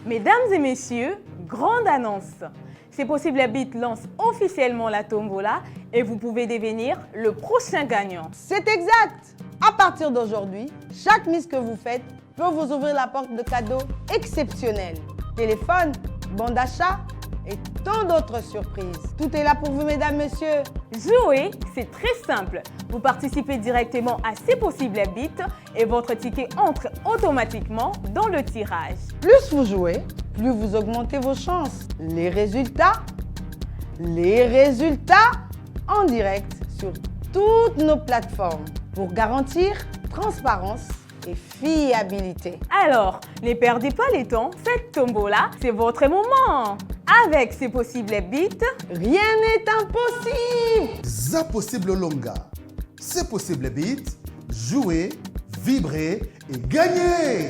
Mesdames et messieurs, grande annonce. C'est possible Habit lance officiellement la tombola et vous pouvez devenir le prochain gagnant. C'est exact. À partir d'aujourd'hui, chaque mise que vous faites peut vous ouvrir la porte de cadeaux exceptionnels. Téléphone, bon d'achat et tant d'autres surprises. Tout est là pour vous, mesdames, messieurs. Jouer, c'est très simple. Vous participez directement à C'est possible Habit et votre ticket entre automatiquement dans le tirage. Plus vous jouez, plus vous augmentez vos chances. Les résultats en direct sur toutes nos plateformes pour garantir transparence et fiabilité. Alors, ne perdez pas le temps, faites tombola, c'est votre moment. Avec C'est possible Habit, rien n'est impossible. Ça possible longa. C'est possible Habit. Jouer, vibrer et gagner.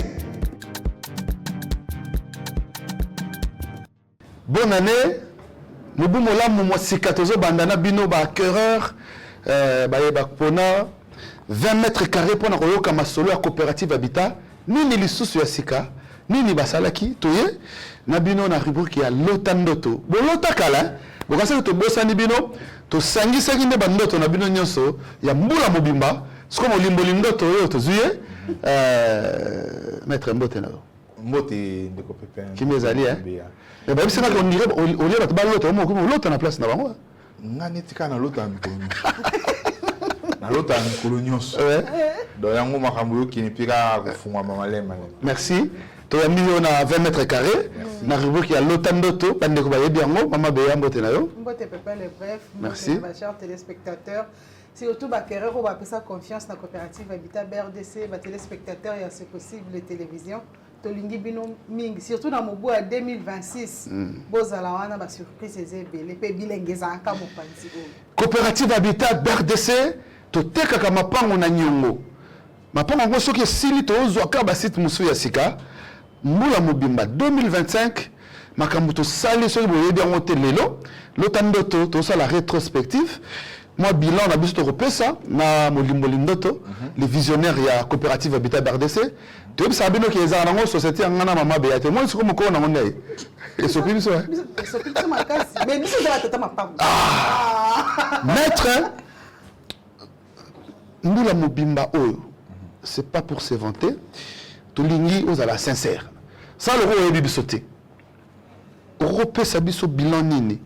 Bonne année. Nous boum olam mo sikatozo bandana bino ba cœur ba pona 20 mètres carrés pour na ma solo à coopérative habitat nini lisusu ya sika nini basalaki toye na bino na rubrique ya lotandoto bolota kala bokasa to bosani bino to sangisa kinde bandoto na bino nyonso ya mbula mobimba siko molimbo lindoto yo to zuye maître mbote na mbote ndeko pepin kimezali mais bah c'est là qu'on dirait au lieu de battre l'autre on l'autre na place na bango ngani tika na l'autre na l'autre colonios donc yango makambo yo kini pika kufungwa mamalema. Merci. To ya million à 20 mètres carrés na rubrique ya lotandoto bande ko bayebi yango mama beya mbote na yo. Mbote pepin le bref. Merci. Chers téléspectateurs, surtout Bakerero va passer confiance dans la coopérative Habitat BRDC, les téléspectateurs et c'est possible les télévisions. Tolingi bino ming surtout dans mobu à 2026 bozala wana ba surprise ezebele pe bilengeza aka mopanzi o Coopérative Habitat BRDC to tekaka mapango na nyongo mapango ngo soki sili to ozwaka ba site musu ya sika mbula mobimba 2025 makambo to sali soki boyebi yango te lelo lotandoto to sala rétrospective moi bilan na biso to repesa na molimbo lindoto les visionnaires ya Coopérative Habitat BRDC tu sais bien que les arnaques société en a maman béate moi c'est comme quoi on a on est et ce film ça mais nous c'est la tata ma pas maître mbula mobimba oyo c'est pas pour se vanter to lingi aux ala sincère ça le roi bibi sauté repesa biso bilan nini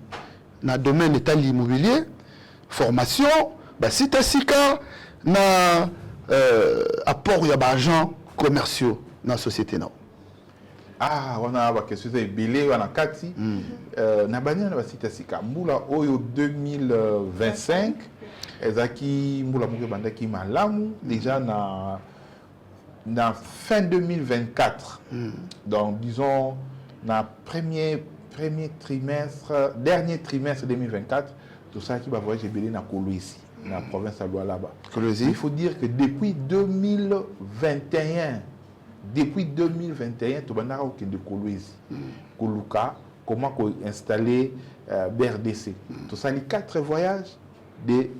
na domaine état immobilier formation ba site sika na apport ya ba agent commerciaux dans la société non. Ah, on a une question de billet, on a kati. Na banya na site sika mbula oyo 2025 ezaki mbula moko bandaki malamu déjà na fin 2024. Donc disons na premier trimestre, dernier trimestre 2024, tout ça qui va voyager billet na Kolwezi. Dans la province de Lualaba. Il faut dire que depuis 2021, tu vas au de Kolwezi, Koluka, comment installer BRDC. Tout ça, les 4 voyages de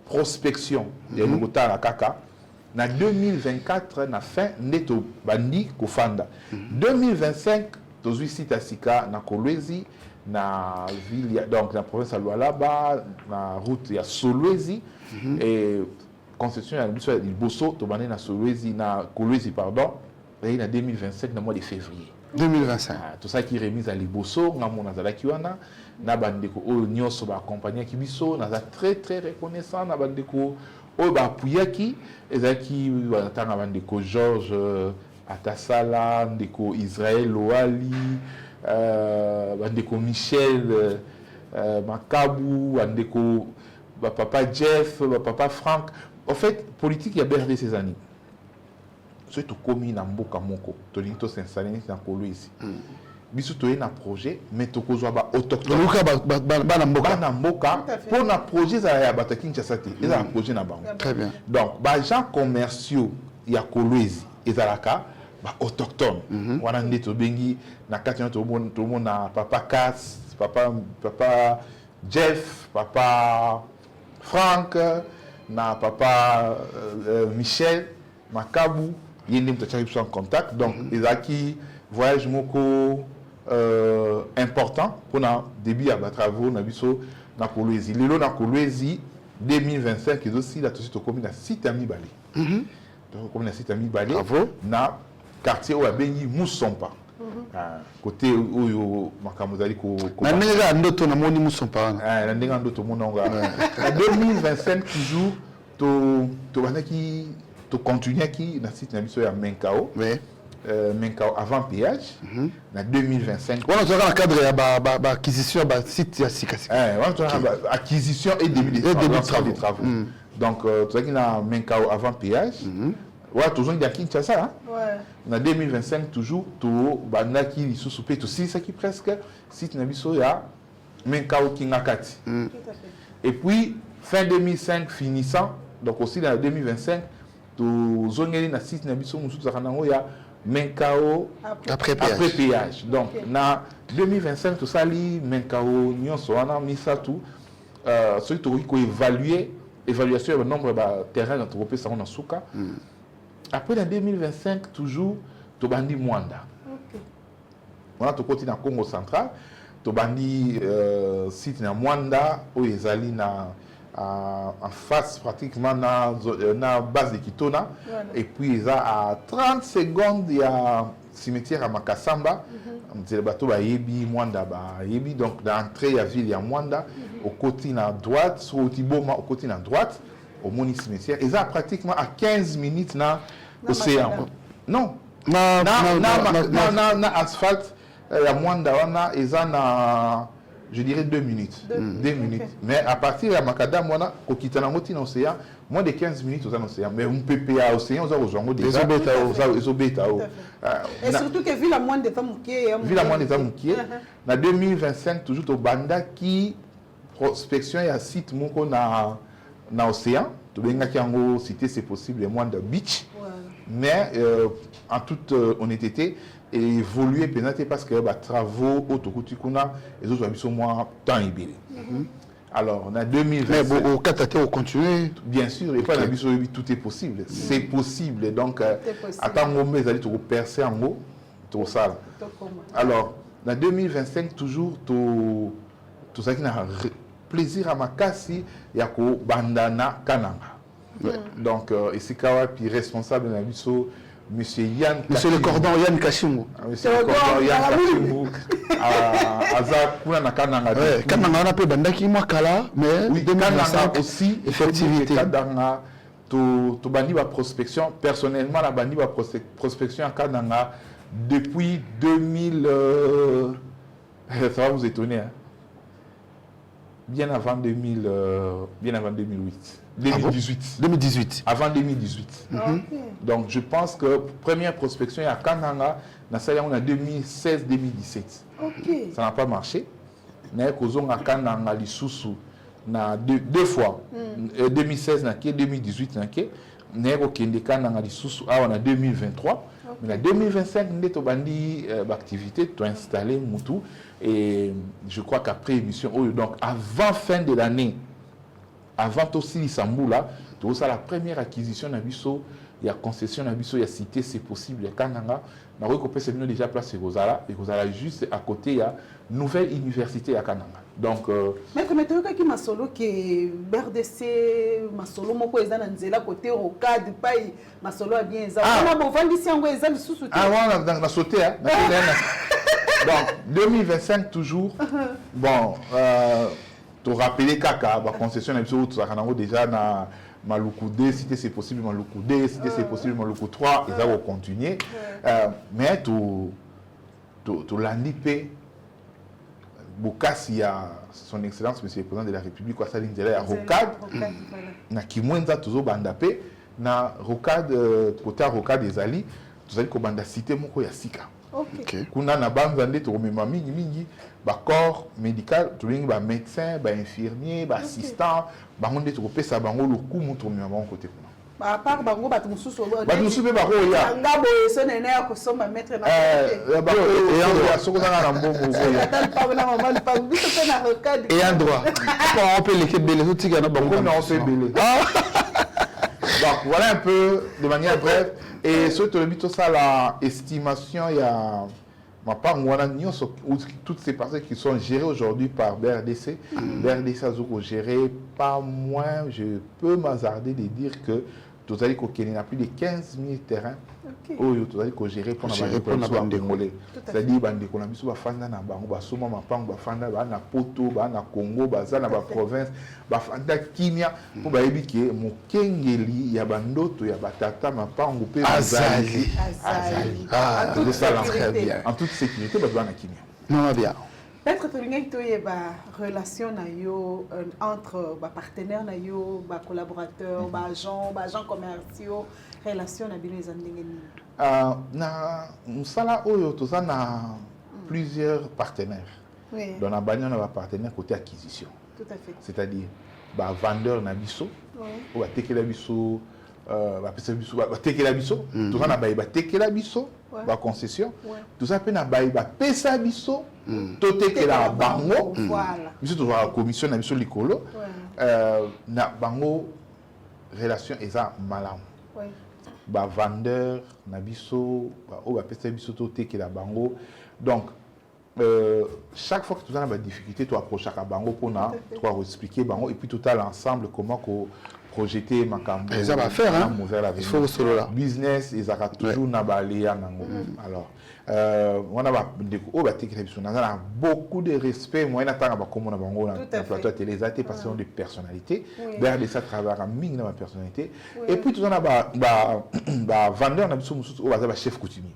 prospection de Lugota à Kaka. En 2024, na fin, neto bandi kofanda. 2025, tu as site à Sika, na Kolwezi. Na ville donc la province de Lualaba na route ya Solwezi et concession ya Liboso to bané na Solwezi na Kolwezi pardon et en 2025 na mois de février 2025 tout ça qui remise à Liboso ngamo na zalaki wana na bandeko o nyonso ba accompagner ki biso na za très reconnaissant na bandeko o ba apuyaki ezaki batanga bandeko Georges Atasala ndeko Israël Oali bandeko Michel Makabu, bandeko papa Jeff, papa Franck. En fait, politique il y a berné ces années. Ce tout commis na mboka moko, to linto s'installer na Kolo ici. Biso to un projet, mais to kozwa ba autochtone. Ba na mboka pour na projet za ya bataki Kinshasa te. Eza projet na bango. Très bien. Donc ba gens commerciaux ya Kolo ici, ezalaka ba autochtone. Wana ndeto bengi na kati na to mona papa Cass, papa Jeff, papa Franck, na papa Michel Makabu, yende mtachaki en contact. Donc ezaki voyage moko important pour le début à travaux na biso na Kolwezi. Lelo na Kolwezi 2025 et aussi la tout comme na site ami Bali. Donc comme na site ami Bali. Bravo. Na quartier où abengi Musompa. Côté où makamuzali ko na ndenge ndoto na moni Musompa wana. na ndenge ndoto mononga. Na 2025 toujours to banaki to continuer qui na site na biso ya Menkao. Oui. Menkao avant péage. Na 2025. On a dans le cadre de l'acquisition de site ya sika. Acquisition et début des travaux. Donc, tout ça qui a Menkao avant péage. Ouais, toujours il y a Kinshasa. Hein? Ouais. En 2025, toujours, tout banda qui sous soupé, tout ça qui presque site nabiso ya Menkao Kingakati. Et puis, fin 2005 finissant, donc aussi dans 2025, tout zongeli na site nabiso musu tsakanango ya Menkao après péage. Donc, na 2025, tout ça, Menkao, nyonso wana misa tout, ce qui faut évaluer, évaluation du nombre de terrains entrepris ça on a souka. Après, en 2025, toujours, tu bandi Mwanda. On a tout côté dans Congo central, tu bandi site na Mwanda, où ils allaient en face pratiquement na base de Kitona. Et puis, ils à 30 secondes, il y a cimetière à Makasamba. Le bateau va yebi, Mwanda ba yebi. Donc, dans l'entrée, il y a ville, il y a Mwanda. Au côté à droite, sur le Tiboma, au côté à droite. Au Moni cimetière, ils ont pratiquement à 15 minutes dans l'océan. Non, na asphalte, il y a moins d'avant, ils ont, je dirais, 2 minutes. 2 minutes. Mais à partir de Makadam, on a dans l'océan, moins de 15 minutes dans l'océan. Mais on peut payer à l'océan, on a rejoint des bêta. Et surtout que vu la moindre des femmes qui est. Vu la moindre des femmes qui est, en 2025, toujours au Banda qui prospection et à site moko na l'océan, tu as cité c'est possible les moins de beach, mais en toute honnêteté, et évoluer peut-être parce que les travaux autour de les autres sont moins temps ibélé. Alors, on a 2020. Mais bon, au Kataté, on continue. Bien sûr, et pas tout est possible. C'est possible. Donc, attends, on va aller percer en haut, tout ça. Alors, en 2025, toujours, tout ça qui n'a plaisir à ma casse, il y a bandana kananga. Donc, ici, puis responsable de la mission, monsieur Yann Kachimou. Monsieur le cordon Yann Kachimou. Monsieur le cordon Yann Kachimou. Aza na kananga. Kananga, on a peu bandaki moi kala, mais oui, kananga aussi, effectivité. Kananga, tu bandi la prospection. Personnellement, la bandi la prospection à kananga depuis 2000. Ça va vous étonner, hein? Bien avant 2008. 2018. 2018. Avant 2018. Donc, je pense que première prospection à Kananga, on a 2016-2017. Ça n'a pas marché. Mais on a Kananga, deux fois. 2016, 2018, on a 2023. Mais en 2025, nous avons une activité, tu as installé Moutou. Et je crois qu'après l'émission, donc avant fin de l'année, avant aussi l'Issamboula, tu as la première acquisition d'Abisso, il y a concession d'Abisso, il y a cité, c'est possible, il y a Kananga. Nous avons déjà placé Gozala, et Gozala juste à côté, il y a une nouvelle université à Kananga. Donc, mais comme tu as dit, Masolo qui est BRDC, Masolo moko est dans la côté Rocade, paille, Masolo a bien ça. On a bon vendu ici en Guadeloupe sous soutien. Ah, on a sauté, hein. Donc, 2025 toujours. Bon, tu rappelles Kaka, la concession d'Abisso, déjà dans Maluku 2, si c'est possible, Maluku 2, si c'est possible, Maluku 3, et ça va continuer. Mais tu l'as nippé. Bokassi a son excellence monsieur le président de la République quoi ça l'intérêt à Rocade na kimwenza toujours bandapé na Rocade côté Rocade des ali tous ali ko banda cité moko ya sika kuna na banzande to mema mingi ba corps médical to lingi ba médecin ba infirmier ba assistant ba ngonde to pesa bango lokumu to mema bango côté kuna à part bango batu mususu be ba ko ya ngabo sonene ya ko somba mettre na ba ko ya soko na mbongo et un droit on peut l'équipe belé tout tika na bango on fait belé donc voilà un peu de manière brève et surtout le but ça la estimation il y a toutes ces parcelles qui sont gérées aujourd'hui par BRDC, BRDC a géré pas moins, je peux m'hasarder de dire que tout à l'heure qu'il y a plus de 15 000 terrains où tout à l'heure géré pour les Congolais. C'est-à-dire que les gens bafanda na bango basoma mapango bafanda ba na Poto ba na Congo baza na ba province bafanda kimia pour ba yebi ke mokengeli ya bandoto ya batata mapango pe azali. Très bien. En toute sécurité ba na kimia. Non bien. Peut-être que tu as une relation entre les partenaires, les collaborateurs, les agents commerciaux, relation avec les gens. Nous avons plusieurs partenaires. Oui. Dans la bannière, on a partenaires côté acquisition. Tout à fait. C'est-à-dire, les vendeurs na biso, on va teke la biso, teke la biso, tout ça na ba teke la biso, ba concession, tout ça pe na ba pesa biso. Toteke la bango, biso to la commission na biso likolo, na bango relation eza malamu. Ba vendeur na biso, o ba pesa biso toteke la bango. Donc chaque fois que tu as des difficultés, tu approches à bango pour expliquer bango et puis tout à l'ensemble comment projeter ma campagne. Ça va faire, hein? Il faut solo là. Business, ils ont toujours nabalé alors. On a beaucoup de respect. Moi, on a beaucoup de plateau télé, parce qu'ils ont des personnalités. Derrière ça, travaille en mine dans ma personnalité. Et puis, tout ça, vendeur, on a chef coutumier.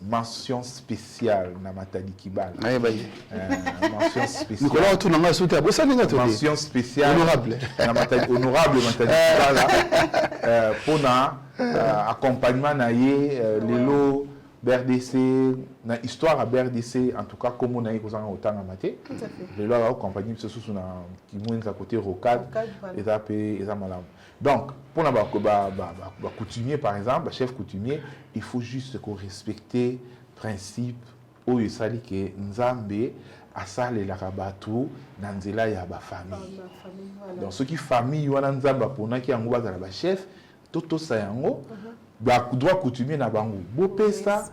Mention spéciale dans ma tali Kibal. Mention spéciale. Nicolas, tu n'as pas mention spéciale. Honorable. Honorable Matali Kibal. Pour accompagnement Lelo BRDC, na histoire à BRDC, en tout cas comme on a eu autant à mater. Lelo a accompagné ce sous na qui mouine à côté Rocade et ça et ça malade. Donc pour la coutumier par exemple, chef coutumier, il faut juste qu'on respecte principe où il s'agit que Nzambe a salé la rabatu nanzela ya ba famille. Donc ce qui famille wana Nzamba pour na ki yango bazala ba chef toto sayango ba droit coutumier na bango bo pesa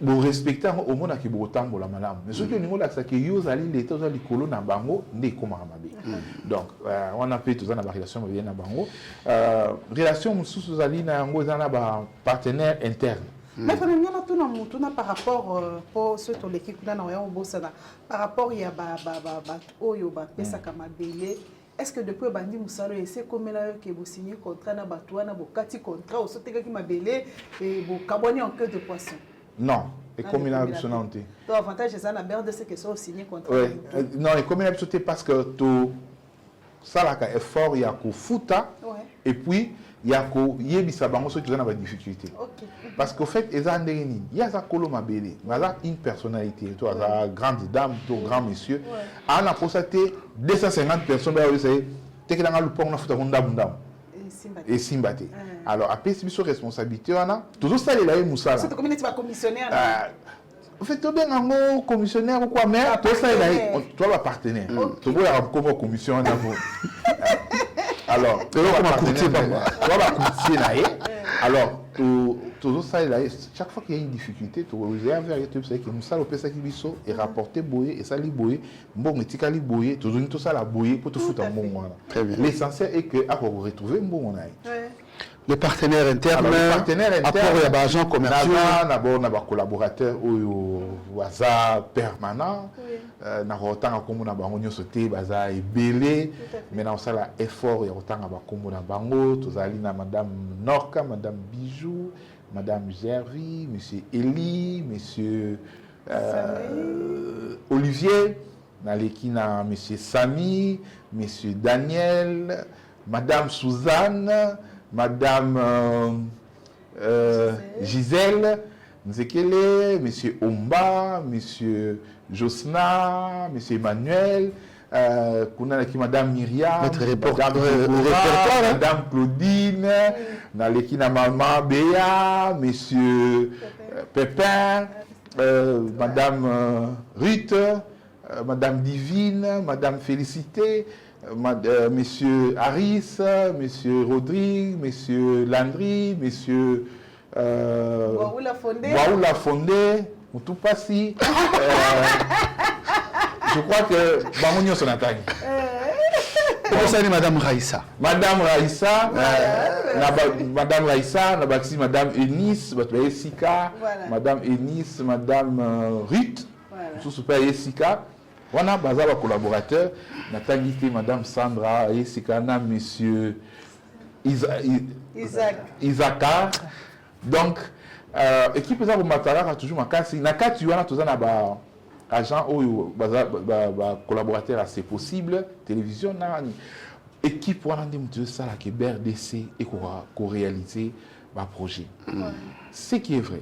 bo respecter au monde ki bo tambola malamu mais ce qui au niveau là c'est que yo zali l'état za likolo na bango ndé komaka mabe. Donc on a fait tout ça na relation bien na bango relation mususu zali na yango za na ba partenaire interne. Mais quand on a par rapport pour ceux qui l'équipe là na au bosana par rapport il y a ba oyo ba pesa kama belé. Est-ce que depuis bandi musalo essaie comme là que vous signez contrat na batwa na bokati contrat au sote qui m'a belé et vous cabonner en queue de poisson? Non, et comme il a absolument. Donc avantage c'est ça la merde c'est que ça signer contrat. Oui, non, et comme il a absolument parce que tout ça là effort il y a ko futa et puis il y a ko yebisa bango ceux qui ont des difficultés. Parce qu'au fait il y a ça kolo mabele, voilà une personnalité, toi la grande dame, toi grand monsieur, à la prostaté 250 personnes là c'est te que dans le pont na futa ndam et simbaté. Alors après c'est sur responsabilité on a toujours ça les là musala. C'est comme tu vas commissionnaire. En fait, tu bien un commissionnaire ou quoi, mais toi, ça, tu as un partenaire. Tu as un commissionnaire. Alors, tu as un partenaire. Alors, toujours ça, chaque fois qu'il y a une difficulté, tu as un vérité, tu sais que nous allons faire ça qui biso et rapporter boyer et ça li boyer, bon, mais tu as li boyer, tu as tout ça la boyer pour te foutre un bon moment. L'essentiel est que à retrouver un bon moment. Les partenaires internes, apport à l'agent commercial. D'abord, on a des collaborateurs ou hasard permanent. Na autant comme on a bango sauté, baza et belé. Maintenant, ça là effort et autant à comme on a bango. Tous allés na Madame Norka, Madame Bijou, Madame Gervy, Monsieur Eli, Monsieur Olivier, na l'équina Monsieur Samy, Monsieur Daniel, Madame Suzanne. Madame Gisèle, Nzekele, Monsieur Omba, Monsieur Josna, Monsieur Emmanuel, Madame Myriam, Madame Claudine, Maman Béa, Monsieur Pépin, Madame Ruth, Madame Divine, Madame Félicité, Monsieur Harris, Monsieur Rodrigue, Monsieur Landry, Monsieur Waoula Fondé, Moutou Passi. Je crois que Bamounio Sonatang. Comment ça, Madame Raïssa? Madame Raïssa, Madame Raïssa, Madame Eunice, Sika, Madame Eunice, Madame Ruth, Super Sika. On a basé les collaborateurs, Nathalie, Madame Sandra, Sika, Monsieur Isaac. Donc, équipe de Matara a toujours ma casse. Nakati, on a toujours un agent ou collaborateur assez possible, télévision, équipe, on a dit ça qui est BRDC et qu'on réalise un projet. Ce qui est vrai.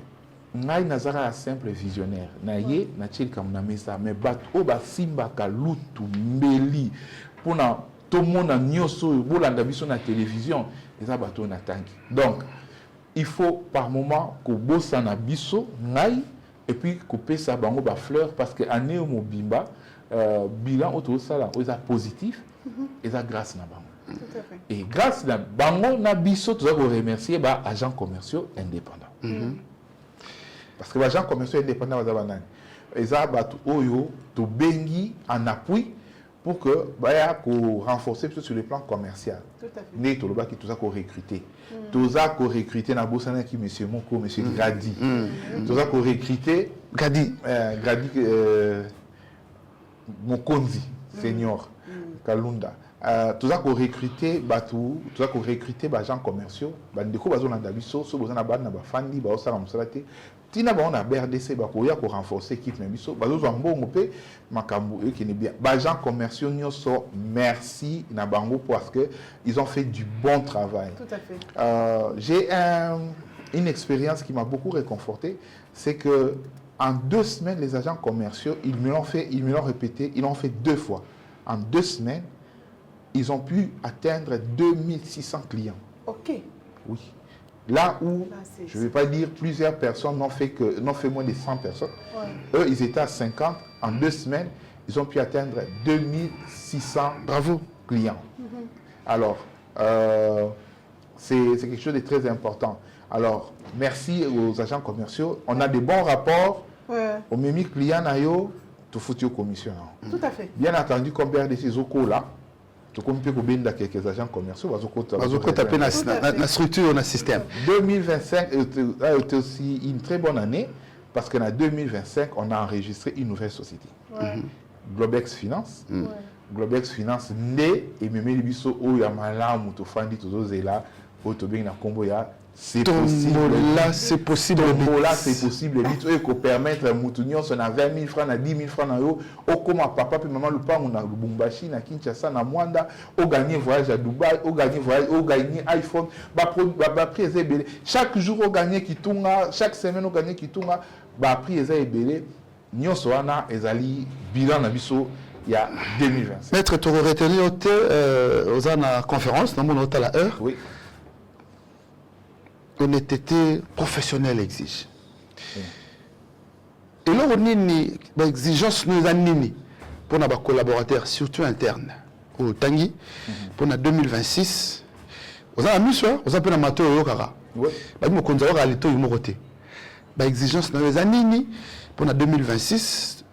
Ngai nazara un simple visionnaire. Naye na tchel kam na mesa mais bat oba simba ka lutu mbeli pona to mona nyoso bolanda biso na télévision eza bato na tanki. Donc il faut par moment ko bossa na biso ngai et puis couper ça bango ba fleur parce que année mo bimba bilan auto sala eza positif eza grâce na bango. Tout à fait. Et grâce na bango na biso tu dois remercier ba agents commerciaux indépendants. Parce que les agents commerciaux indépendants, ils ont bengi en appui pour que renforcer sur le plan commercial. Tout à fait. Mais tout le monde qui tout ça qu'on recruter. Tout ça qu'on recruter na bossana qui monsieur Moko, monsieur Gradi. Tout ça qu'on recruter Gradi Mokonzi senior Kalunda. Tout ça qu'on recruter batou, tout ça qu'on recruter les agents commerciaux, bandeko bazona dabiso, so bozana bana ba fandi ba osala musalate. Tina ba on a BRDC ba ko ya ko renforcer équipe na biso bazo mbongo pe makambo e qui n'est bien ba agents commerciaux nyoso merci na bango parce que ils ont fait du bon travail. Tout à fait. J'ai une expérience qui m'a beaucoup réconforté, c'est que en 2 semaines les agents commerciaux ils me l'ont répété, ils l'ont fait 2 fois. En 2 semaines, ils ont pu atteindre 2600 clients. Ok. Oui. Là où, Là, je ne vais pas dire plusieurs personnes n'ont fait moins de 100 personnes. Ouais. Eux, ils étaient à 50. En 2 semaines, ils ont pu atteindre 2600 Bravo. clients. Alors, c'est quelque chose de très important. Alors, merci aux agents commerciaux. On a des bons rapports. Ouais. Au même client, tout foutu aux commissions. Tout à fait. Bien entendu, comme BRDC Zoko là, tout comme peut bien quelques agents commerciaux, Bazoko taper la structure, le système. 2025 a été aussi une très bonne année parce qu'en 2025, on a enregistré une nouvelle société. Ouais. Globex Finance. Ouais. Globex Finance né et même les biso où il y a malam ou tout fandi tout zela ou tout bien na combo ya c'est possible. Là, c'est possible. Là, c'est possible. Et qu'on permettre à Moutounion, on a 20 000 francs, on a 10 000 francs, au comme papa et maman, le pas, on a Lubumbashi, on a Kinshasa, on a Mwanda, on gagne voyage à Dubaï, on gagne voyage, on gagne iPhone, prix est belé. Chaque jour, on gagne qui tourne, chaque semaine, on gagne qui tourne, prix est belé. Nyon Soana, Ezali, bilan Nabiso, il y a 2025. Maître, tu aurais retenu aux conférence, dans mon hôtel à heure. Oui. Honnêteté professionnelle exige. Et là, on a une exigence pour nos collaborateurs, surtout internes, au Tanguy, pour 2026. Vous avez mis ça, vous avez un matin au Yokara. Oui. Vous avez un matin au Yokara. L'exigence dans les années pour 2026,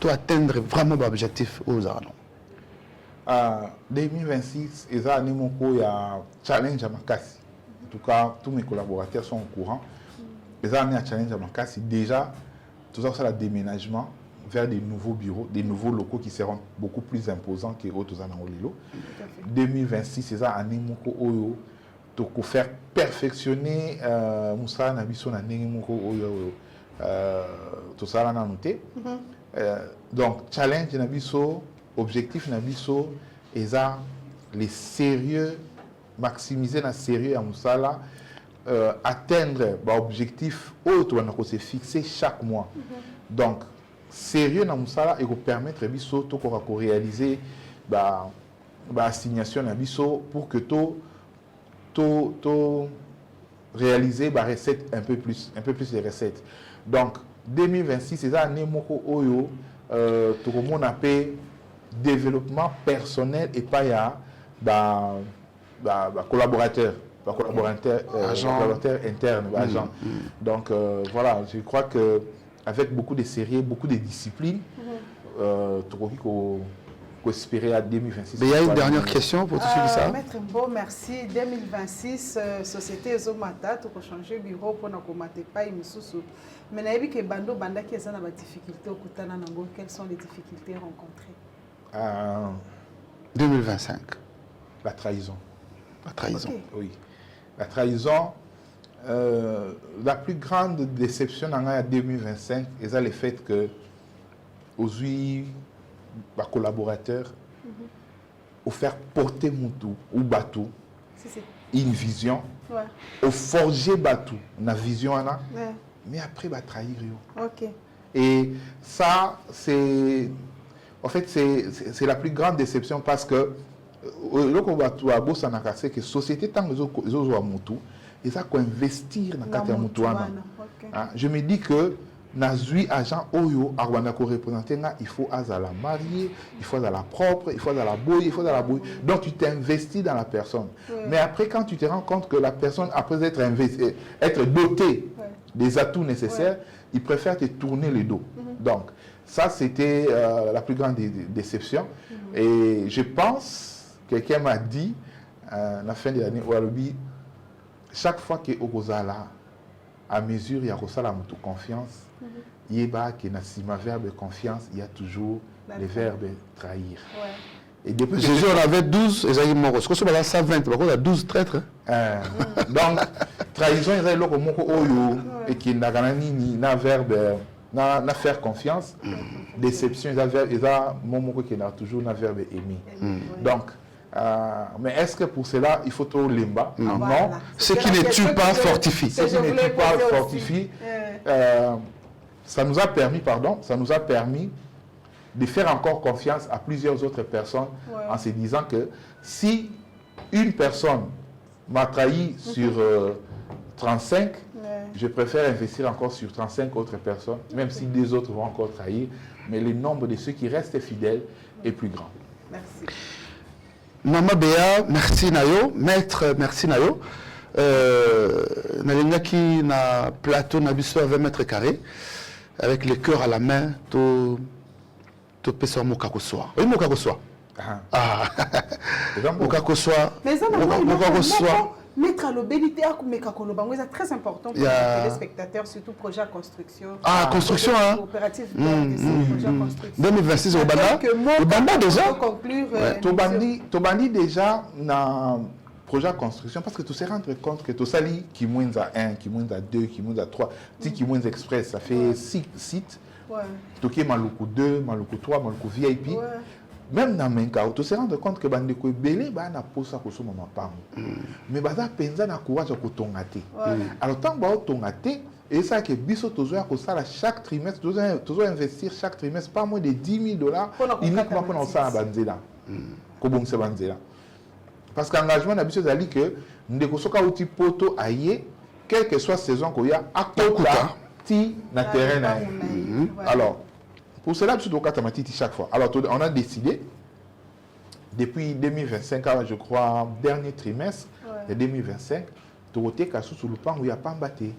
tu atteindre vraiment l'objectif aux Arnaud. 2026, il y a un challenge à Makassi. En tout cas, tous mes collaborateurs sont au courant. Les années à challenge à Makassi, déjà, tout ça, c'est le déménagement vers des nouveaux bureaux, des nouveaux locaux qui seront beaucoup plus imposants que autres années au Lilo. 2026, c'est ça, année moko oyo, pour faire perfectionner Moussa Nabiso na nengi moko oyo, tout ça là noté. Donc, challenge Nabiso, objectif Nabiso, et ça, les sérieux, maximiser le sérieux à Moussala, atteindre l'objectif autre qu'on s'est fixé chaque mois. Donc, sérieux dans Moussala et permettre Bisso de réaliser l'assignation à Bisso pour que tu réaliser la recette un peu plus de recettes. Donc, 2026, c'est ça, Nemoko Oyo, tout le monde appelle développement personnel et pas ya collaborateur. collaborateur interne, agent. Donc voilà, je crois que avec beaucoup de séries, beaucoup de disciplines, tu peux espérer à 2026. Mais il y a une dernière question pour tout ce qui ça. Maître Mbo, merci. 2026, société Zomata, tu peux changer de bureau pour ne pas y misusu. Mais il y a des bando banda qui ont des difficultés au Koutana Nango. Quelles sont les difficultés rencontrées 2025. La trahison. La trahison. Okay. Oui. La trahison, la plus grande déception en 2025, c'est le fait que aujourd'hui, les collaborateurs ont fait porter Moutou ou Batou une vision, ont forgé Batou une vision, mais après, ils trahir. Ok. Et ça, c'est en fait, c'est la plus grande déception parce que que la société, tant que les autres Moutou, ils ont investir dans la Moutou. Je me dis que Nazui agent Oyo, Arwanako représenté, il faut la marier, il faut la propre, il faut la bouille, il faut la bouille. Donc tu t'investis dans la personne. Mais après, quand tu te rends compte que la personne, après être dotée des atouts nécessaires, il préfère te tourner le dos. Donc, ça, c'était la plus grande déception. Et je pense, quelqu'un m'a dit, à la fin de l'année, chaque fois que Ogozala, à mesure, il y a la confiance, il y a le verbe confiance, il y a toujours le verbe trahir. Et depuis Jésus en avait 12, et Isaïe Moros. Quand on a 120, il y a 12 traîtres. Donc, trahison, il y a le Oyo, et qui n'a pas verbe, n'a faire confiance. Déception, il y a Momoko qui n'a toujours un verbe aimer. Donc, mais est-ce que pour cela, il faut trop limba? Non. Voilà. Ce qui ne tue pas fortifie. Ce qui ne tue pas fortifie. Ça nous a permis, de faire encore confiance à plusieurs autres personnes en se disant que si une personne m'a trahi sur 35, je préfère investir encore sur 35 autres personnes, même si les autres vont encore trahir, mais le nombre de ceux qui restent fidèles est plus grand. Merci. Maman Béa, merci Nayo. Maître, merci Nayo. Nalingaki na plateau Nabiso à 20 mètres carrés, avec le cœur à la main, tout pessoa Mokakoswa. Oui, Mokakoswa. Mokakoswa. Mais ça, Mokakoswa. Mettre à l'obélité à Mekakolobango, c'est très important pour les téléspectateurs, surtout projet à construction. Construction, hein. Coopérative projet à construction. 2026 au Banda déjà. Tobandi déjà dans projet à construction parce que tu se rends compte que tu sali qui moins à 1, qui moins à 2, qui moins à 3, qui moins express, ça fait 6 sites. Tu as Maluku 2, Maluku 3, Maluku VIP. Même dans le cas où tu te rends compte que les gens belé na posa ko so mama pam. Mais baza penza na courage ko tongate. Alors tant ba tongate et ça que biso tozoya ko sala chaque trimestre, tozo investir chaque trimestre pas moins de $10,000 uniquement pour ça banzela. Ko bon se banzela. Parce qu'engagement na biso zali que ndeko soka outi poto aye quelle que soit saison ko ya akota ti na terrain na. Alors pour cela, je dois chaque fois. Alors, on a décidé, depuis 2025, je crois, dernier trimestre de 2025, tu as sous le pan où il n'y a pas battu.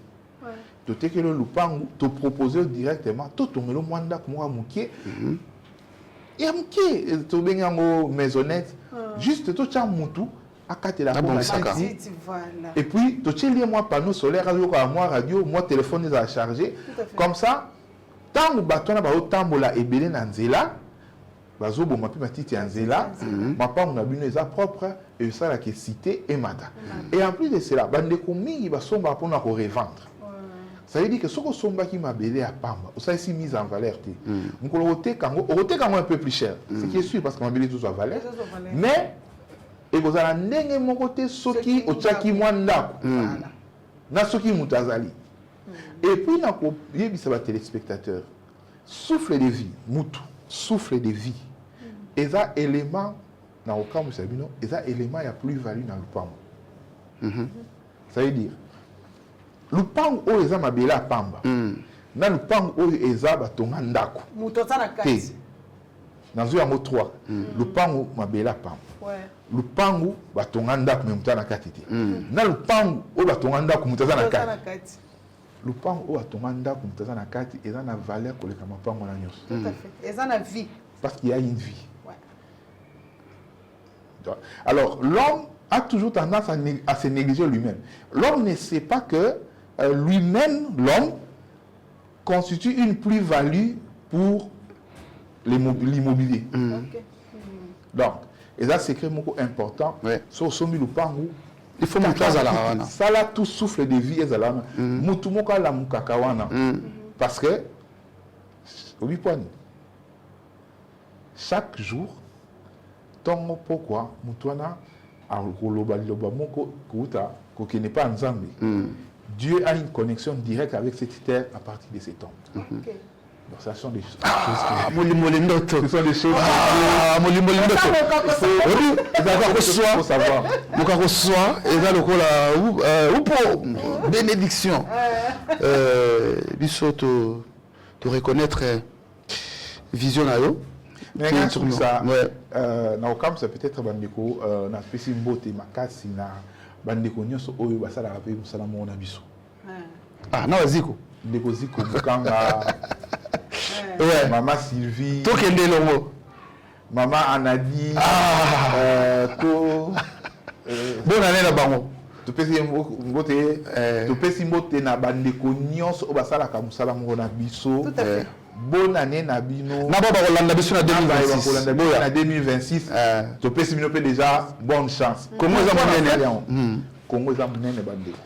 Tu as le pan où tu proposes directement, tu as le mandat pour moi, il y a tu as une maisonnette, juste tu as un moutou, à côté de la et puis, tu as un panneau solaire, radio, moi téléphone à charger. Comme ça, tant que bateau na ba otambola ebele na nzela bazo bo mapi matiti ya nzela mapango na bino eza propre et ça la que cité et mata et en plus de cela bande ko mingi basomba pona ko revendre ça veut dire que soko somba ki mabele ya pamba ça ici mise en valeur té ngolo ote kango un peu plus cher ce qui est sûr parce que mabele tout a valeur mais et vous allez ndenge moko te soki otiaki mwanda na soki mutazali. Et puis, il y a des téléspectateurs. Souffle de vie, moutou, souffle de vie. Et ça, élément, dans le cas où il y a élément, il y a plus-value dans le pamba. Ça veut dire, le pamba, où il y a mabela pamba. Dans le pamba, où il y a batonga ndako. nazo yango 3 lupangu mabela pam Ouais. lupangu batonga ndako me muta na kati te na lupangu oyo batonga ndako muta za na Toza na kati kati. lupangu oyo batonga ndako muta za na kati eza na valeur koleka mapango na nyonso Tout à fait. Eza na vie. parce qu'il y a une vie. Ouais. Alors, l'homme a toujours tendance à se négliger lui-même. L'homme ne sait pas que lui-même, l'homme, constitue une plus-value pour l'immobilier. Ok. Donc, et ça, c'est important. Ouais. Sur ce lupangu, Il faut montrer à la wana. ça là, tout souffle de vie. Mutu moka la mukakawana. Parce que, oui, point. Chaque jour, tongo pourquoi mutuana aloloba loba moko kuta ko n'est pas nzambe. Dieu a une connexion directe avec cette terre à partir de cet homme. Ok. Donc ça sont des choses. Ah, molimoli ndoto. Ce sont des choses. Ah, molimoli ndoto. Il faut savoir. Mokako soa eza lokola upo bénédiction. Biso to reconnaître vision na yo. Mais regarde ça, ouais. na okam ça peut-être bandeko na spécie mbote makasi na bandeko nyonso oyo basala rape musala mo na biso. Ah, na waziko. Ndeko ziko mukanga. Ouais. Maman Sylvie. Tokende longo. Maman Anadi. Bonne année na bango. Topesi mbote na bandeko nyonso oyo basalaka musala mo na biso. Tout à fait. Bonne année na bino. Na baba kolanda biso na 2026. Na 2026. Topesi bino pe déjà bonne chance. Congo eza monene. Congo eza monene bandeko.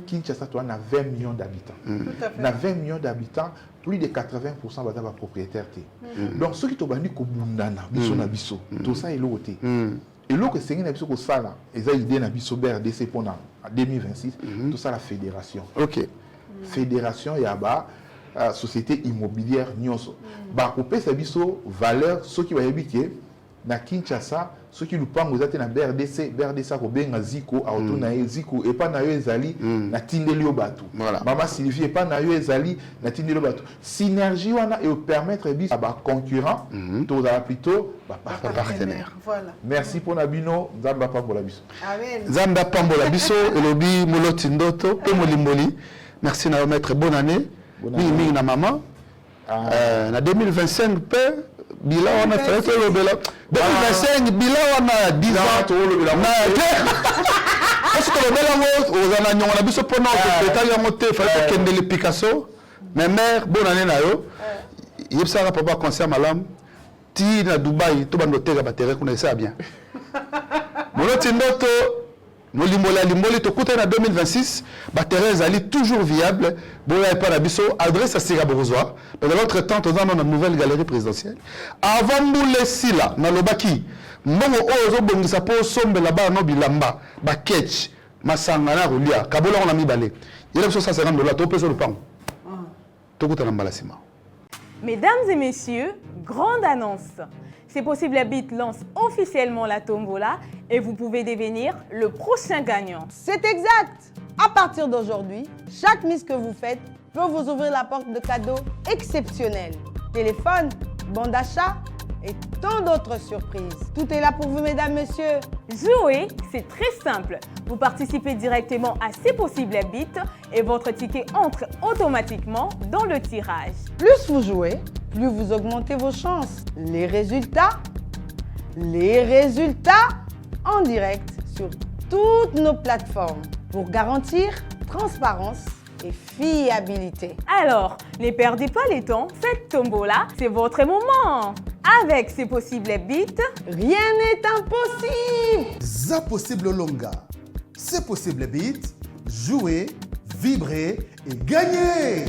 Kinshasa toi na 20 millions d'habitants. Tout à fait. Na 20 millions d'habitants, plus de 80% baza ba propriétaire te. Donc ceux qui tobandi ko bundana biso na biso, tout ça est loté. Et l'autre c'est na biso ko sala, eza idée na biso BRDC pour en 2026, tout ça la fédération. OK. Fédération ya ba société immobilière nyonso. Ba ko pesa biso valeur ceux qui va yebike na Kinshasa ceux qui lupango zate na BRDC ko benga ziko auto na ziko et pas na yo ezali na tindeli yo bato. Voilà. Mama Sylvie et pas na yo ezali na tindeli yo bato. Synergie wana et permettre biso ba concurrent to za plutôt ba partenaire. Voilà. Merci pour Nabino, Nzamba pambola biso. Amen. Zamba pambola biso elobi moloti ndoto pe molimboli. Merci na maître, bonne année. Mingi na maman. Na 2025 pe bila wana fait le bela 2025 bila wana 10 ans to le bela parce que le bela ngo ozana nyonga na biso pona ko betali yango te fallait kende le Picasso mais mère bonne année na yo yebsaka papa concert malam ti na Dubai to bando tega battere kuna ça bien moloti ndoto Limboli to kuta na 2026 batterie ezali toujours viable boya pas na biso adresse à Sira Bourgeois mais dans l'autre temps dans notre nouvelle galerie présidentielle avant Mboule Sila na lobaki mbongo ozo bongisa po sombe là-bas no bilamba ba ketch masanga na rolia kabola on a mis balé il y a $150 to peso le pan to kuta na mbalasima. Mesdames et messieurs, grande annonce. C'est possible Habit lance officiellement la tombola et vous pouvez devenir le prochain gagnant. C'est exact. À partir d'aujourd'hui, chaque mise que vous faites peut vous ouvrir la porte de cadeaux exceptionnels. Téléphone, bon d'achat et tant d'autres surprises. Tout est là pour vous, mesdames, messieurs. Jouer, c'est très simple. Vous participez directement à C'est possible Habit et votre ticket entre automatiquement dans le tirage. Plus vous jouez, plus vous augmentez vos chances. Les résultats en direct sur toutes nos plateformes pour garantir transparence et fiabilité. Alors, ne perdez pas le temps, cette tombola, c'est votre moment. Avec C'est possible Habit, rien n'est impossible. Ça possible longa. C'est possible beat, jouer, vibrer et gagner.